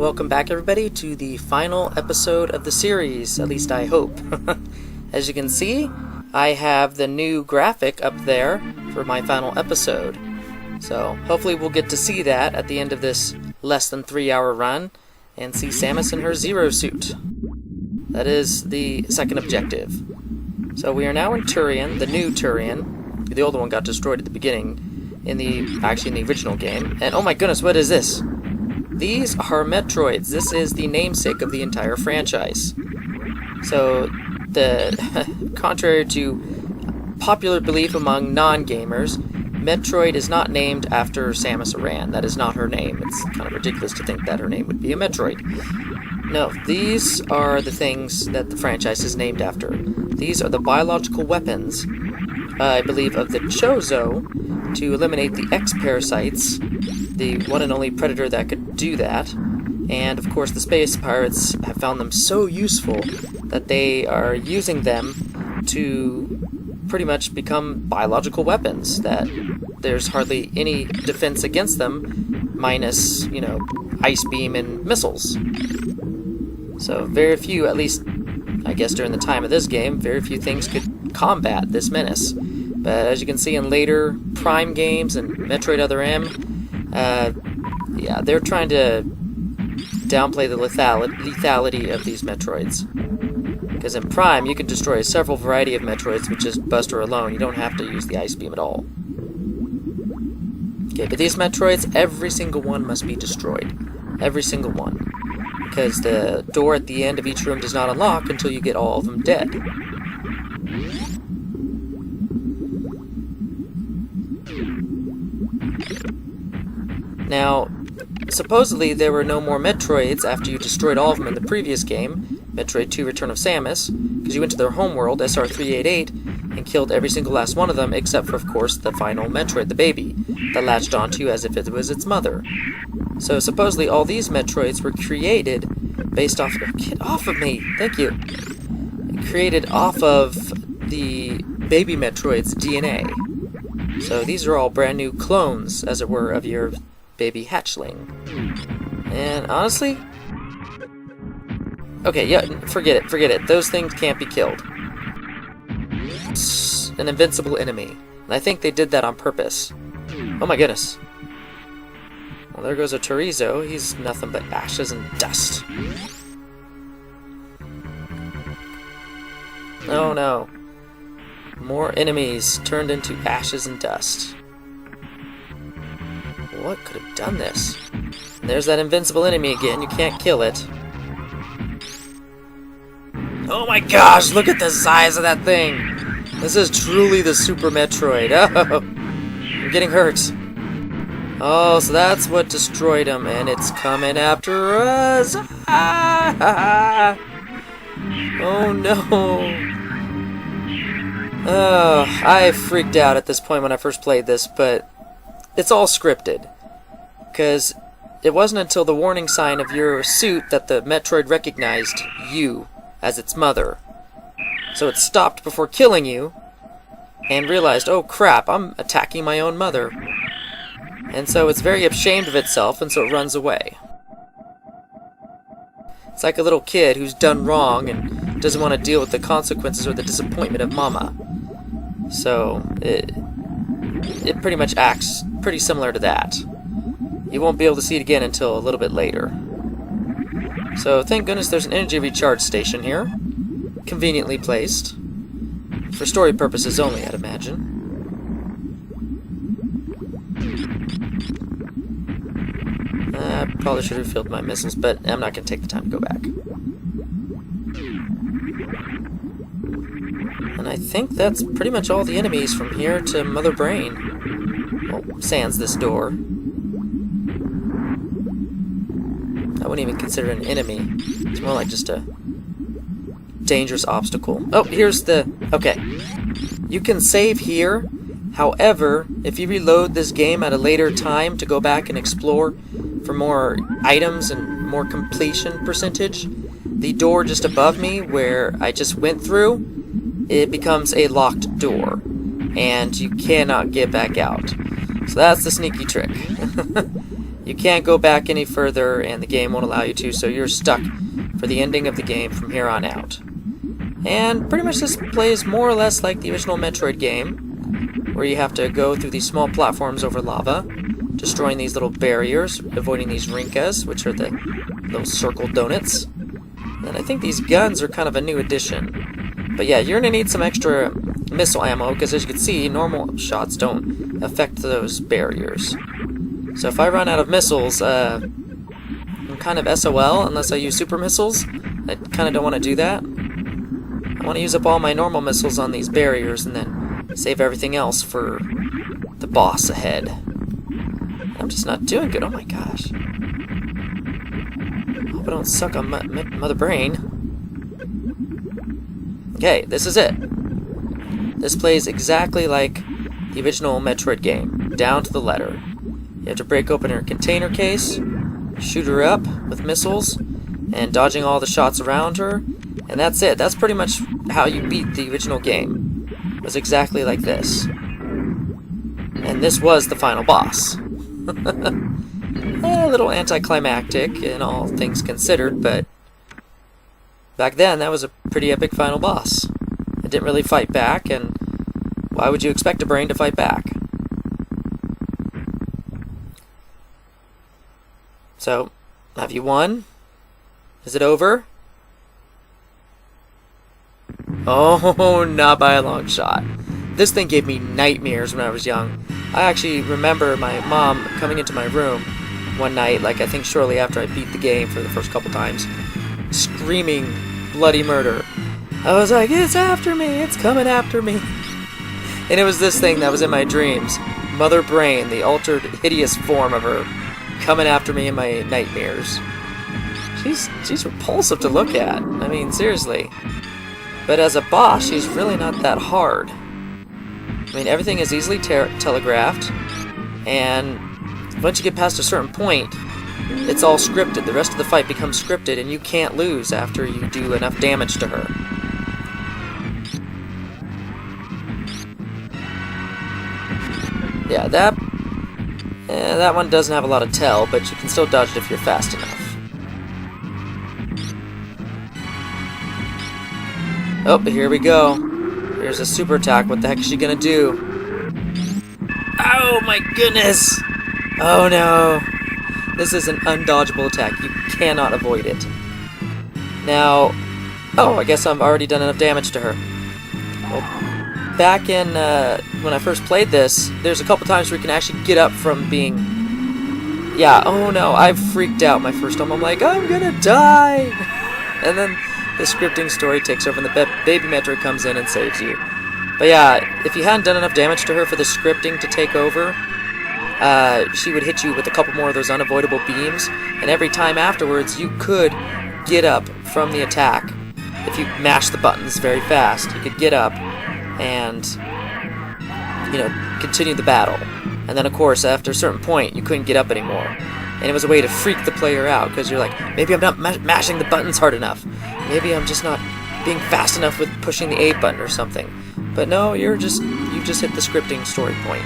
welcome back everybody to the final episode of the series, at least I hope. As you can see, I have the new graphic up there for my final episode. So hopefully we'll get to see that at the end of this less than 3-hour run and see Samus in her Zero suit. That is the second objective. So we are now in Turian, the new Turian. The older one got destroyed at the beginning, in the original game. And oh my goodness, what is this? These are Metroids. This is the namesake of the entire franchise. So, contrary to popular belief among non-gamers, Metroid is not named after Samus Aran. That is not her name. It's kind of ridiculous to think that her name would be a Metroid. No, these are the things that the franchise is named after. These are the biological weapons, I believe, of the Chozo to eliminate the X-parasites, the one and only predator that could do that. And, of course, the space pirates have found them so useful that they are using them to pretty much become biological weapons, that there's hardly any defense against them, minus, ice beam and missiles. So very few, at least, I guess during the time of this game, very few things could combat this menace. But as you can see in later Prime games and Metroid Other M, yeah, they're trying to downplay the lethality of these Metroids. Because in Prime, you can destroy several variety of Metroids with just Buster alone. You don't have to use the Ice Beam at all. Okay, but these Metroids, every single one must be destroyed. Every single one. Because the door at the end of each room does not unlock until you get all of them dead. Now, supposedly there were no more Metroids after you destroyed all of them in the previous game, Metroid 2 Return of Samus, because you went to their homeworld, SR388, and killed every single last one of them, except for, of course, the final Metroid, the baby, that latched onto as if it was its mother. So supposedly all these Metroids were created based off... Get off of me! Thank you! Created off of the baby Metroid's DNA. So these are all brand new clones, as it were, of your baby hatchling. And honestly... Okay, yeah, forget it. Those things can't be killed. It's an invincible enemy. And I think they did that on purpose. Oh my goodness. Well, there goes a Turizo. He's nothing but ashes and dust. Oh no. More enemies turned into ashes and dust. What could have done this? And there's that invincible enemy again. You can't kill it. Oh my gosh, look at the size of that thing! This is truly the Super Metroid. Oh, I'm getting hurt. Oh, so that's what destroyed him, and it's coming after us! Ah! Oh no! Oh, I freaked out at this point when I first played this, but it's all scripted. Because it wasn't until the warning sign of your suit that the Metroid recognized you as its mother. So it stopped before killing you and realized, oh crap, I'm attacking my own mother. And so it's very ashamed of itself, and so it runs away. It's like a little kid who's done wrong and doesn't want to deal with the consequences or the disappointment of mama. So it pretty much acts pretty similar to that. You won't be able to see it again until a little bit later. So thank goodness there's an energy recharge station here. Conveniently placed. For story purposes only, I'd imagine. I probably should have refilled my missiles, but I'm not going to take the time to go back. And I think that's pretty much all the enemies from here to Mother Brain. Well, sans this door. I wouldn't even consider it an enemy. It's more like just a dangerous obstacle. Oh, here's the... Okay. You can save here. However, if you reload this game at a later time to go back and explore for more items and more completion percentage, the door just above me where I just went through, it becomes a locked door. And you cannot get back out. So that's the sneaky trick. you can't go back any further, and the game won't allow you to, so you're stuck for the ending of the game from here on out. And pretty much this plays more or less like the original Metroid game, where you have to go through these small platforms over lava, destroying these little barriers, avoiding these rinkas, which are the little circle donuts. And I think these guns are kind of a new addition. But yeah, you're going to need some extra missile ammo, because as you can see, normal shots don't affect those barriers. So if I run out of missiles, I'm kind of SOL unless I use super missiles. I kind of don't want to do that. I want to use up all my normal missiles on these barriers and then save everything else for the boss ahead. I'm just not doing good. Oh my gosh. Hope I don't suck on Mother Brain. Okay, this is it. This plays exactly like the original Metroid game, down to the letter. You have to break open her container case, shoot her up with missiles, and dodging all the shots around her, and that's it. That's pretty much how you beat the original game. It was exactly like this. And this was the final boss. A little anticlimactic in all things considered, but back then that was a pretty epic final boss. It didn't really fight back, and why would you expect a brain to fight back? So, have you won? Is it over? Oh, not by a long shot. This thing gave me nightmares when I was young. I actually remember my mom coming into my room one night, like I think shortly after I beat the game for the first couple times, screaming bloody murder. I was like, it's after me, it's coming after me. And it was this thing that was in my dreams. Mother Brain, the altered, hideous form of her, coming after me in my nightmares. She's repulsive to look at. I mean, seriously. But as a boss, she's really not that hard. I mean, everything is easily telegraphed, and once you get past a certain point, it's all scripted. The rest of the fight becomes scripted, and you can't lose after you do enough damage to her. Yeah, that one doesn't have a lot of tell, but you can still dodge it if you're fast enough. Oh, here we go. Here's a super attack. What the heck is she gonna do? Oh my goodness! Oh no! This is an undodgeable attack. You cannot avoid it. Now, oh, I guess I've already done enough damage to her. Well, back in, when I first played this, there's a couple times where you can actually get up from being... Yeah, oh no, I freaked out my first time. I'm like, I'm gonna die! And then the scripting story takes over and the baby Metroid comes in and saves you. But yeah, if you hadn't done enough damage to her for the scripting to take over, she would hit you with a couple more of those unavoidable beams, and every time afterwards you could get up from the attack. If you mash the buttons very fast, you could get up and, you know, continue the battle. And then of course, after a certain point, you couldn't get up anymore. And it was a way to freak the player out, because you're like, maybe I'm not mashing the buttons hard enough. Maybe I'm just not being fast enough with pushing the A button or something. But no, you just hit the scripting story point.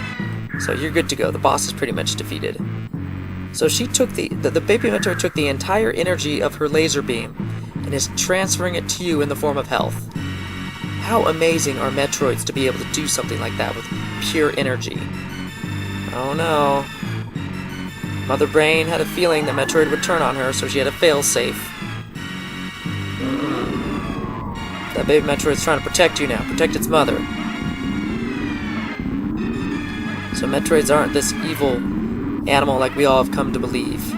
So you're good to go. The boss is pretty much defeated. So she took the baby Metroid took the entire energy of her laser beam and is transferring it to you in the form of health. How amazing are Metroids to be able to do something like that with pure energy. Oh no. Mother Brain had a feeling that Metroid would turn on her, so she had a fail-safe. That baby Metroid's trying to protect you now. Protect its mother. So Metroids aren't this evil animal like we all have come to believe.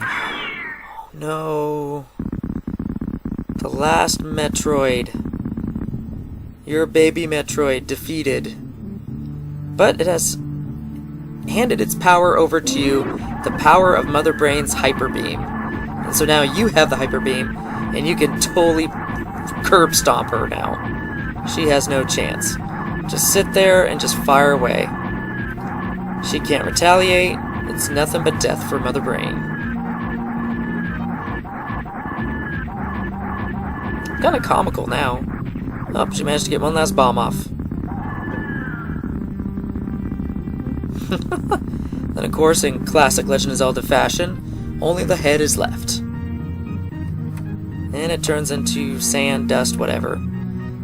Oh, no. The last Metroid. Your baby Metroid defeated. But it has handed its power over to you, the power of Mother Brain's Hyper Beam. And so now you have the Hyper Beam, and you can totally curb stomp her now. She has no chance. Just sit there and just fire away. She can't retaliate. It's nothing but death for Mother Brain. Kind of comical now. Oh, she managed to get one last bomb off. Then, of course, in classic Legend of Zelda fashion, only the head is left. And it turns into sand, dust, whatever.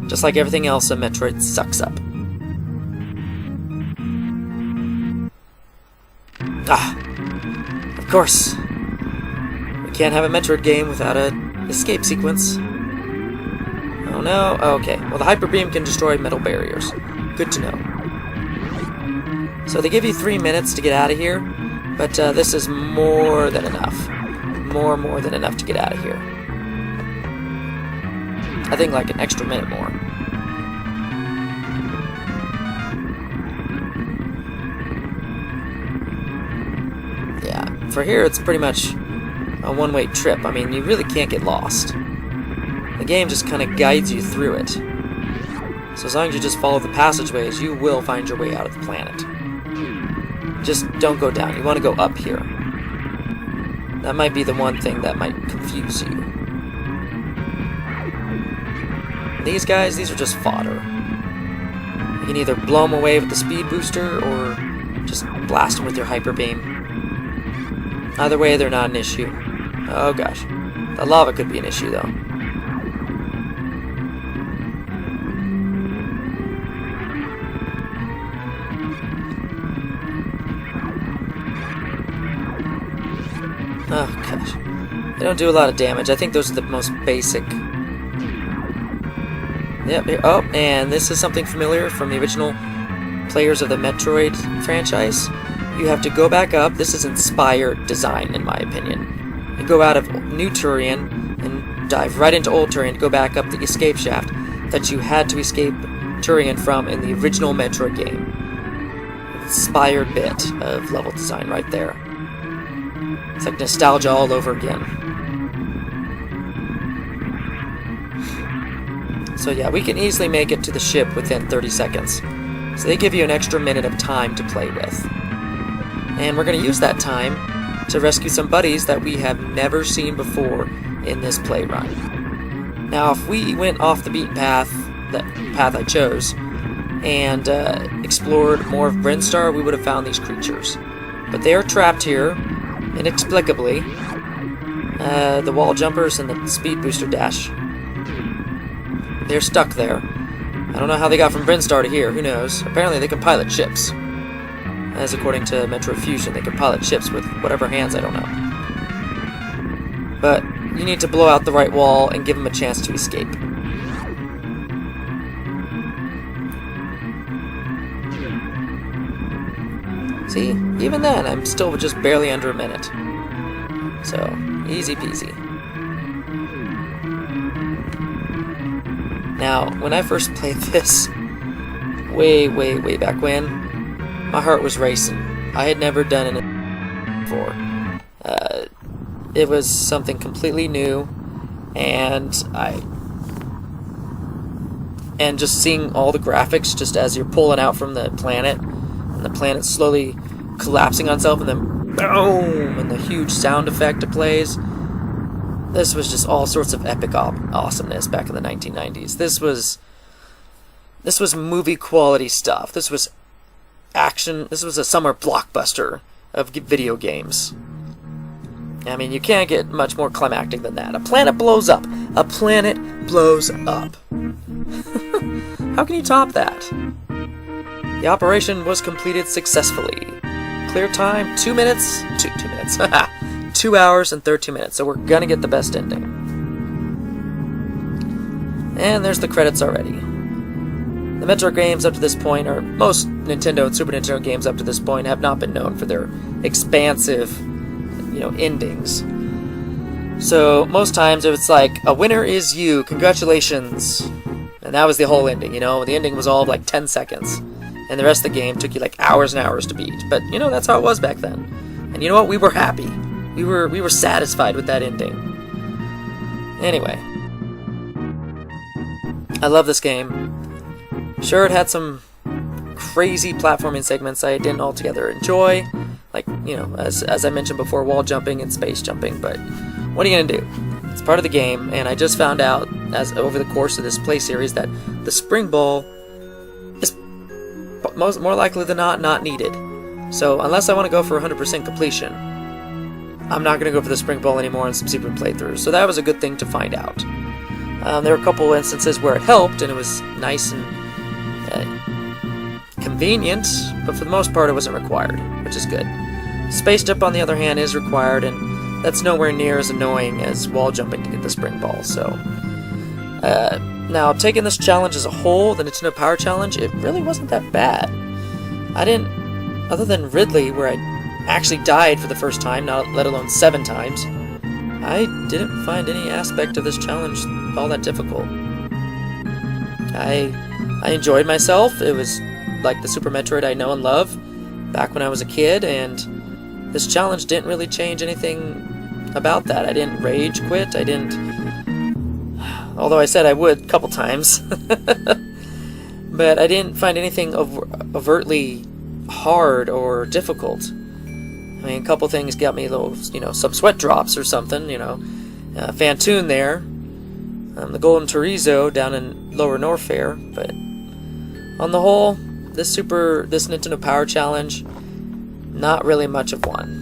Just like everything else a Metroid sucks up. Ah! Of course! We can't have a Metroid game without an escape sequence. Oh no, okay. Well, the Hyper Beam can destroy metal barriers. Good to know. So they give you 3 minutes to get out of here, but this is more than enough. More than enough to get out of here. I think like an extra minute more. Yeah, for here it's pretty much a one-way trip. I mean, you really can't get lost. The game just kind of guides you through it. So as long as you just follow the passageways, you will find your way out of the planet. Just don't go down. You want to go up here. That might be the one thing that might confuse you. These guys, these are just fodder. You can either blow them away with the speed booster or just blast them with your hyper beam. Either way, they're not an issue. Oh gosh. The lava could be an issue though. Oh gosh. They don't do a lot of damage. I think those are the most basic. Yep. Oh, and this is something familiar from the original players of the Metroid franchise. You have to go back up. This is inspired design, in my opinion. You go out of New Turian and dive right into Old Turian to go back up the escape shaft that you had to escape Turian from in the original Metroid game. Inspired bit of level design right there. It's like nostalgia all over again. So yeah, we can easily make it to the ship within 30 seconds. So they give you an extra minute of time to play with. And we're going to use that time to rescue some buddies that we have never seen before in this play run. Now, if we went off the beaten path, that path I chose, and explored more of Brinstar, we would have found these creatures. But they are trapped here, inexplicably. The wall jumpers and the speed booster dash. They're stuck there. I don't know how they got from Brinstar to here, who knows. Apparently they can pilot ships. As according to Metroid Fusion, they can pilot ships with whatever hands, I don't know. But you need to blow out the right wall and give them a chance to escape. See, even then, I'm still just barely under a minute. So, easy peasy. Now, when I first played this, way back when, my heart was racing. I had never done it before. It was something completely new, and just seeing all the graphics just as you're pulling out from the planet, and the planet slowly collapsing on itself, and then boom, and the huge sound effect it plays. This was just all sorts of epic awesomeness back in the 1990s. This was movie quality stuff. This was action. This was a summer blockbuster of video games. I mean, you can't get much more climactic than that. A planet blows up. A planet blows up. How can you top that? The operation was completed successfully. Clear time, 2 minutes. 2 minutes. 2 hours and 13 minutes. So we're gonna get the best ending. And there's the credits already. The Metroid games up to this point, or most Nintendo and Super Nintendo games up to this point, have not been known for their expansive, endings. So most times it's like, a winner is you, congratulations. And that was the whole ending, The ending was all of like 10 seconds. And the rest of the game took you like hours and hours to beat. But, that's how it was back then. And you know what? We were happy. We were satisfied with that ending. Anyway. I love this game. Sure, it had some crazy platforming segments I didn't altogether enjoy. Like, as I mentioned before, wall jumping and space jumping. But what are you going to do? It's part of the game, and I just found out as over the course of this play series that the spring ball is more likely than not needed. So unless I want to go for 100% completion, I'm not going to go for the spring ball anymore in subsequent playthroughs. So that was a good thing to find out. There were a couple instances where it helped, and it was nice and convenient, but for the most part it wasn't required, which is good. Space jump, on the other hand, is required, and that's nowhere near as annoying as wall jumping to get the spring ball. So, now taking this challenge as a whole, the Nintendo Power Challenge, it really wasn't that bad. I didn't, other than Ridley, where I actually died for the first time, not let alone 7 times, I didn't find any aspect of this challenge all that difficult. I enjoyed myself. It was like the Super Metroid I know and love back when I was a kid, and this challenge didn't really change anything about that. I didn't rage quit. I didn't, although I said I would a couple times, but I didn't find anything overtly hard or difficult. I mean, a couple things got me a little, some sweat drops or something, Fantoon there, the Golden Chorizo down in Lower Norfair, but on the whole, this Nintendo Power Challenge, not really much of one.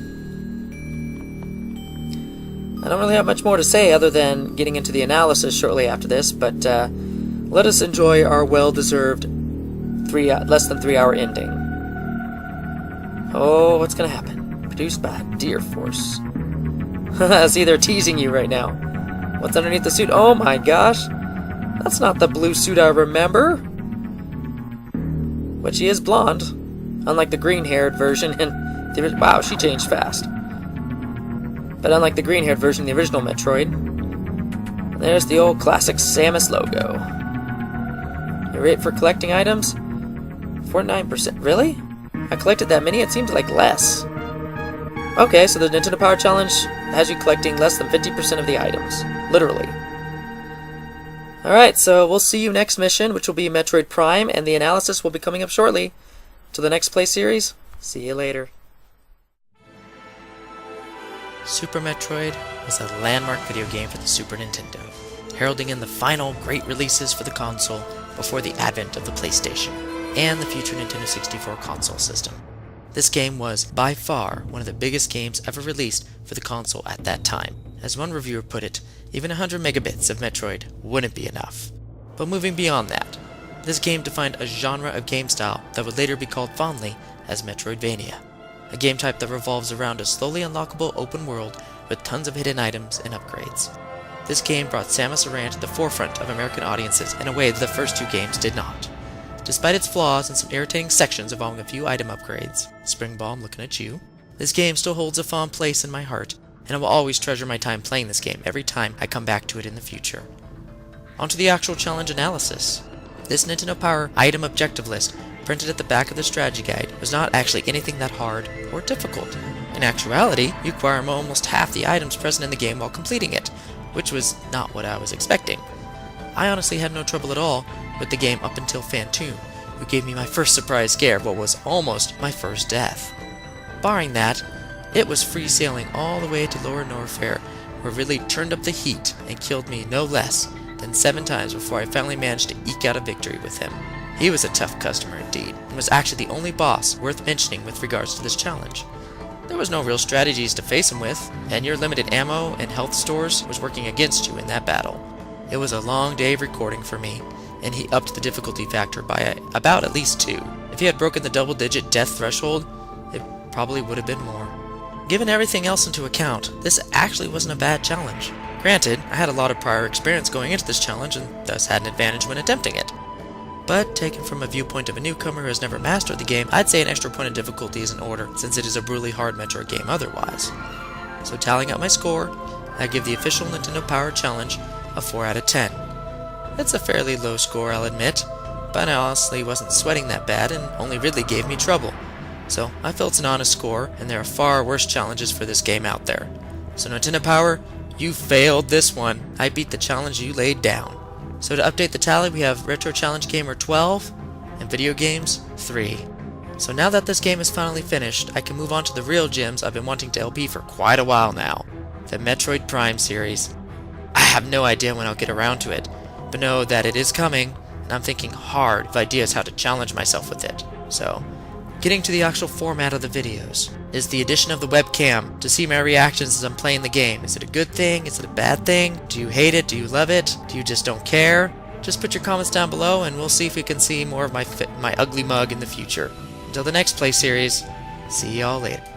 I don't really have much more to say other than getting into the analysis shortly after this, but let us enjoy our well-deserved less than 3 hour ending. Oh, what's gonna happen? Produced by Deer Force. See, they're teasing you right now. What's underneath the suit? Oh my gosh! That's not the blue suit I remember! But she is blonde, unlike the green-haired version in the... Wow, she changed fast. But unlike the green-haired version in the original Metroid, there's the old classic Samus logo. Your rate for collecting items? 49%. Really? I collected that many? It seemed like less. Okay, so the Nintendo Power Challenge has you collecting less than 50% of the items. Literally. Alright, so we'll see you next mission, which will be Metroid Prime, and the analysis will be coming up shortly. Till the next play series, see you later. Super Metroid was a landmark video game for the Super Nintendo, heralding in the final great releases for the console before the advent of the PlayStation and the future Nintendo 64 console system. This game was, by far, one of the biggest games ever released for the console at that time. As one reviewer put it, even 100 megabits of Metroid wouldn't be enough. But moving beyond that, this game defined a genre of game style that would later be called fondly as Metroidvania, a game type that revolves around a slowly unlockable open world with tons of hidden items and upgrades. This game brought Samus Aran to the forefront of American audiences in a way that the first 2 games did not. Despite its flaws and some irritating sections involving a few item upgrades, Spring Ball, I'm looking at you, this game still holds a fond place in my heart, and I will always treasure my time playing this game every time I come back to it in the future. On to the actual challenge analysis. This Nintendo Power item objective list, printed at the back of the strategy guide, was not actually anything that hard or difficult. In actuality, you acquire almost half the items present in the game while completing it, which was not what I was expecting. I honestly had no trouble at all with the game up until Fantoon, who gave me my first surprise scare of what was almost my first death. Barring that, it was free sailing all the way to Lower Norfair, where Ridley turned up the heat and killed me no less than 7 times before I finally managed to eke out a victory with him. He was a tough customer indeed, and was actually the only boss worth mentioning with regards to this challenge. There was no real strategies to face him with, and your limited ammo and health stores was working against you in that battle. It was a long day of recording for me, and he upped the difficulty factor by about at least 2. If he had broken the double-digit death threshold, it probably would have been more. Given everything else into account, this actually wasn't a bad challenge. Granted, I had a lot of prior experience going into this challenge and thus had an advantage when attempting it. But taken from a viewpoint of a newcomer who has never mastered the game, I'd say an extra point of difficulty is in order, since it is a brutally hard Metroid game otherwise. So tallying out my score, I give the official Nintendo Power Challenge a 4 out of 10. It's a fairly low score, I'll admit, but I honestly wasn't sweating that bad and only Ridley gave me trouble. So I feel it's an honest score, and there are far worse challenges for this game out there. So Nintendo Power, you failed this one. I beat the challenge you laid down. So to update the tally, we have Retro Challenge Gamer 12 and Video Games 3. So now that this game is finally finished, I can move on to the real gems I've been wanting to LP for quite a while now, the Metroid Prime series. have no idea when I'll get around to it, but know that it is coming, and I'm thinking hard of ideas how to challenge myself with it. So, getting to the actual format of the videos is the addition of the webcam to see my reactions as I'm playing the game. Is it a good thing? Is it a bad thing? Do you hate it? Do you love it? Do you just don't care? Just put your comments down below and we'll see if we can see more of my ugly mug in the future. Until the next play series, see y'all later.